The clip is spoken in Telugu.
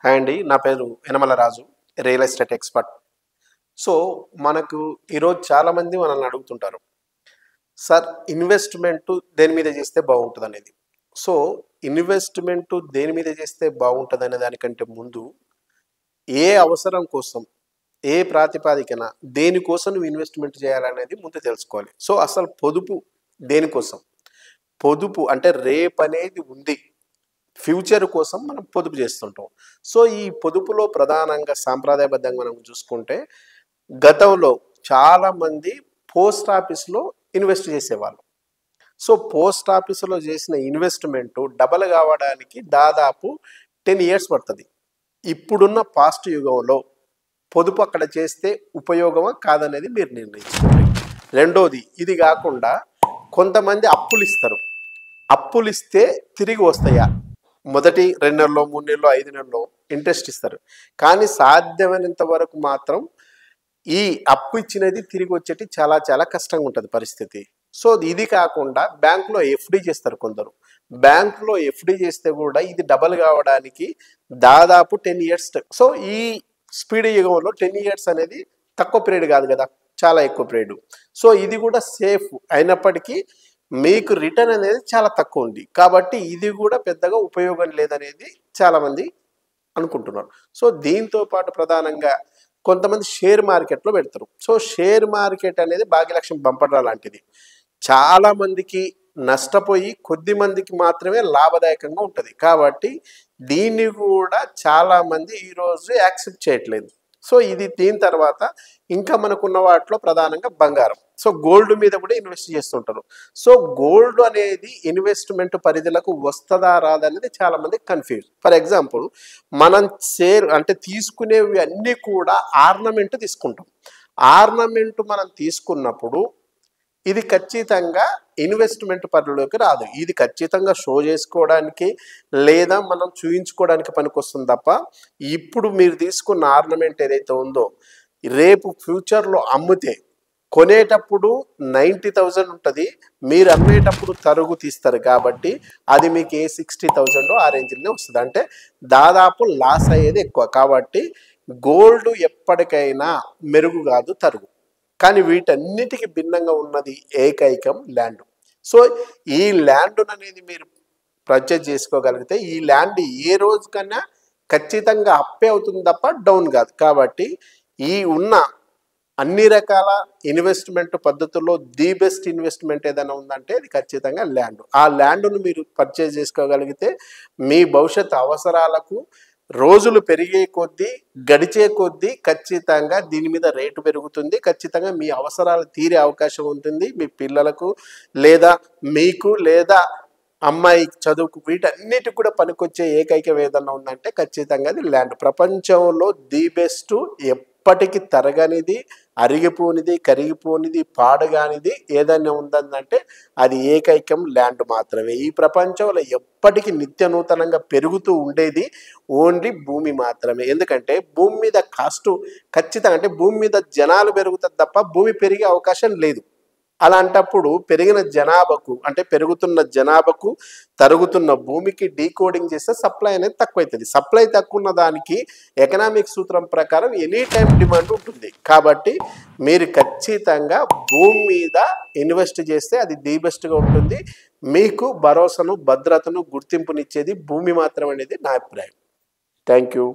హాయ్ అండి. నా పేరు యనమల రాజు, రియల్ ఎస్టేట్ ఎక్స్‌పర్ట్. సో, మనకు ఈరోజు చాలామంది మనల్ని అడుగుతుంటారు. సార్ ఇన్వెస్ట్‌మెంటు దేని మీద చేస్తే బావుంటదనేది. సో, ఇన్వెస్ట్‌మెంటు దేని మీద చేస్తే బావుంటదనే దానికంటే ముందు, ఏ అవసరం కోసం, ఏ ప్రాతిపదికన, దేనికోసం నువ్వు ఇన్వెస్ట్‌మెంట్ చేయాలనేది ముందు తెలుసుకోవాలి. సో, అసలు పొదుపు దేనికోసం? పొదుపు అంటే రేపనేది ఉంది. ఫ్యూచర్ కోసం మనం పొదుపు చేస్తుంటాం. సో, ఈ పొదుపులో ప్రధానంగా సాంప్రదాయబద్ధంగా మనం చూసుకుంటే, గతంలో చాలామంది పోస్ట్ ఆఫీస్‌లో ఇన్వెస్ట్ చేసేవాళ్ళు. సో, పోస్ట్ ఆఫీస్‌లో చేసిన ఇన్వెస్ట్‌మెంటు డబల్ కావడానికి దాదాపు 10 ఇయర్స్ పడతది. ఇప్పుడున్న ఫాస్ట్ యుగంలో పొదుపు అక్కడ చేస్తే ఉపయోగమా? కాదనేది మీరు నిర్ణయించుకోండి. రెండోది, ఇది కాకుండా కొంతమంది అప్పులిస్తారు. అప్పులిస్తే తిరిగి వస్తాయా? మొదటి 2 నెలల్లో, 3 నెలల్లో, 5 నెలల్లో ఇంట్రెస్ట్ ఇస్తారు. కానీ సాధ్యమైనంత వరకు మాత్రం ఈ అప్పు ఇచ్చినది తిరిగి వచ్చేటి చాలా చాలా కష్టంగా ఉంటుంది పరిస్థితి. సో, ఇది కాకుండా బ్యాంక్‌లో ఎఫ్‌డి చేస్తారు కొందరు. బ్యాంక్‌లో ఎఫ్‌డి చేస్తే కూడా ఇది డబల్ కావడానికి దాదాపు 10 ఇయర్స్. సో, ఈ స్పీడ్ యుగంలో 10 ఇయర్స్ అనేది తక్కువ పీరియడ్ కాదు కదా! చాలా ఎక్కువ పీరియడ్. సో, ఇది కూడా సేఫ్ అయినప్పటికీ మీకు రిటర్న్ అనేది చాలా తక్కువ ఉంది. కాబట్టి ఇది కూడా పెద్దగా ఉపయోగం లేదనేది చాలామంది అనుకుంటున్నారు. సో, దీంతో పాటు ప్రధానంగా కొంతమంది షేర్ మార్కెట్‌లో పెడతారు. సో, షేర్ మార్కెట్ అనేది భాగ్యలక్ష్మి బంపర్ లాంటిది. చాలామందికి నష్టపోయి కొద్ది మందికి మాత్రమే లాభదాయకంగా ఉంటుంది. కాబట్టి దీన్ని కూడా చాలామంది ఈరోజు యాక్సెప్ట్ చేయట్లేదు. సో, దీని తర్వాత ఇంకా మనకున్న వాటిలో ప్రధానంగా బంగారం. సో, గోల్డ్ మీద కూడా ఇన్వెస్ట్ చేస్తుంటారు. సో, గోల్డ్ అనేది ఇన్వెస్ట్‌మెంట్ పరిధిలకు వస్తదా? రాదా? అనేది చాలామంది కన్‌ఫ్యూజ్. ఫర్ ఎగ్జాంపుల్, మనం షేర్ అంటే తీసుకునేవి అన్నీ కూడా ఆర్నమెంట్ తీసుకుంటాం. ఆర్నమెంట్ మనం తీసుకున్నప్పుడు ఇది ఖచ్చితంగా ఇన్వెస్ట్‌మెంట్ పరిధిలోకి రాదు. ఇది ఖచ్చితంగా షో చేసుకోవడానికి లేదా మనం చూయించుకోవడానికి పనికొస్తుంది తప్ప, ఇప్పుడు మీరు తీసుకున్న ఆర్నమెంట్ ఏదైతే ఉందో, రేపు ఫ్యూచర్‌లో అమ్మితే కొనేటప్పుడు 90,000 ఉంటది. మీరు అమ్మేటప్పుడు తరుగు తీస్తారు కాబట్టి అది మీకు ఏ 60,000 ఆ రేంజ్‌లోనే వస్తది. అంటే దాదాపు లాస్ అయ్యేది ఎక్కువ. కాబట్టి గోల్డ్ ఎప్పటికైనా మెరుగు కాదు, తరుగు. కానీ వీటన్నిటికి భిన్నంగా ఉన్నది ఏకైకం ల్యాండ్. సో, ఈ ల్యాండ్‌ననేది మీరు పర్చేజ్ చేసుకోగలిగితే ఈ ల్యాండ్ ఏ రోజుకన్నా ఖచ్చితంగా అప్పే అవుతుంది తప్ప డౌన్ కాదు. కాబట్టి ఈ ఉన్న అన్ని రకాల ఇన్వెస్ట్‌మెంట్ పద్ధతుల్లో ది బెస్ట్ ఇన్వెస్ట్‌మెంట్ ఏదైనా ఉందంటే అది ఖచ్చితంగా ల్యాండ్. ఆ ల్యాండ్‌ను మీరు పర్చేజ్ చేసుకోగలిగితే మీ భవిష్యత్ అవసరాలకు రోజులు పెరిగే కొద్దీ, గడిచే కొద్దీ ఖచ్చితంగా దీని మీద రేటు పెరుగుతుంది. ఖచ్చితంగా మీ అవసరాలు తీరే అవకాశం ఉంటుంది. మీ పిల్లలకు లేదా మీకు లేదా అమ్మాయి చదువుకు వీటన్నిటికి కూడా పనికొచ్చే ఏకైకం ఏదన్నా ఉందంటే ఖచ్చితంగా అది ల్యాండ్. ప్రపంచంలో ది బెస్ట్, ఎప్పటికి తరగనిది, అరిగిపోనిది, కరిగిపోనిది, పాడుగానిది ఏదైనా ఉందంటే అది ఏకైకం ల్యాండ్ మాత్రమే. ఈ ప్రపంచంలో ఎప్పటికీ నిత్య నూతనంగా పెరుగుతూ ఉండేది ఓన్లీ భూమి మాత్రమే. ఎందుకంటే భూమి మీద కాస్టు ఖచ్చితంగా అంటే భూమి మీద జనాలు పెరుగుతారు తప్ప భూమి పెరిగే అవకాశం లేదు. అలాంటప్పుడు పెరిగిన జనాభాకు అంటే పెరుగుతున్న జనాభాకు తరుగుతున్న భూమికి డీకోడింగ్ చేస్తే సప్లై అనేది తక్కువైతుంది. సప్లై తక్కువ ఉన్న దానికి ఎకనామిక్ సూత్రం ప్రకారం ఎనీ టైం డిమాండ్ ఉంటుంది. కాబట్టి మీరు ఖచ్చితంగా భూమి మీద ఇన్వెస్ట్ చేస్తే అది ది బెస్ట్‌గా ఉంటుంది. మీకు భరోసాను, భద్రతను, గుర్తింపునిచ్చేది భూమి మాత్రం అనేది నా అభిప్రాయం. Thank you.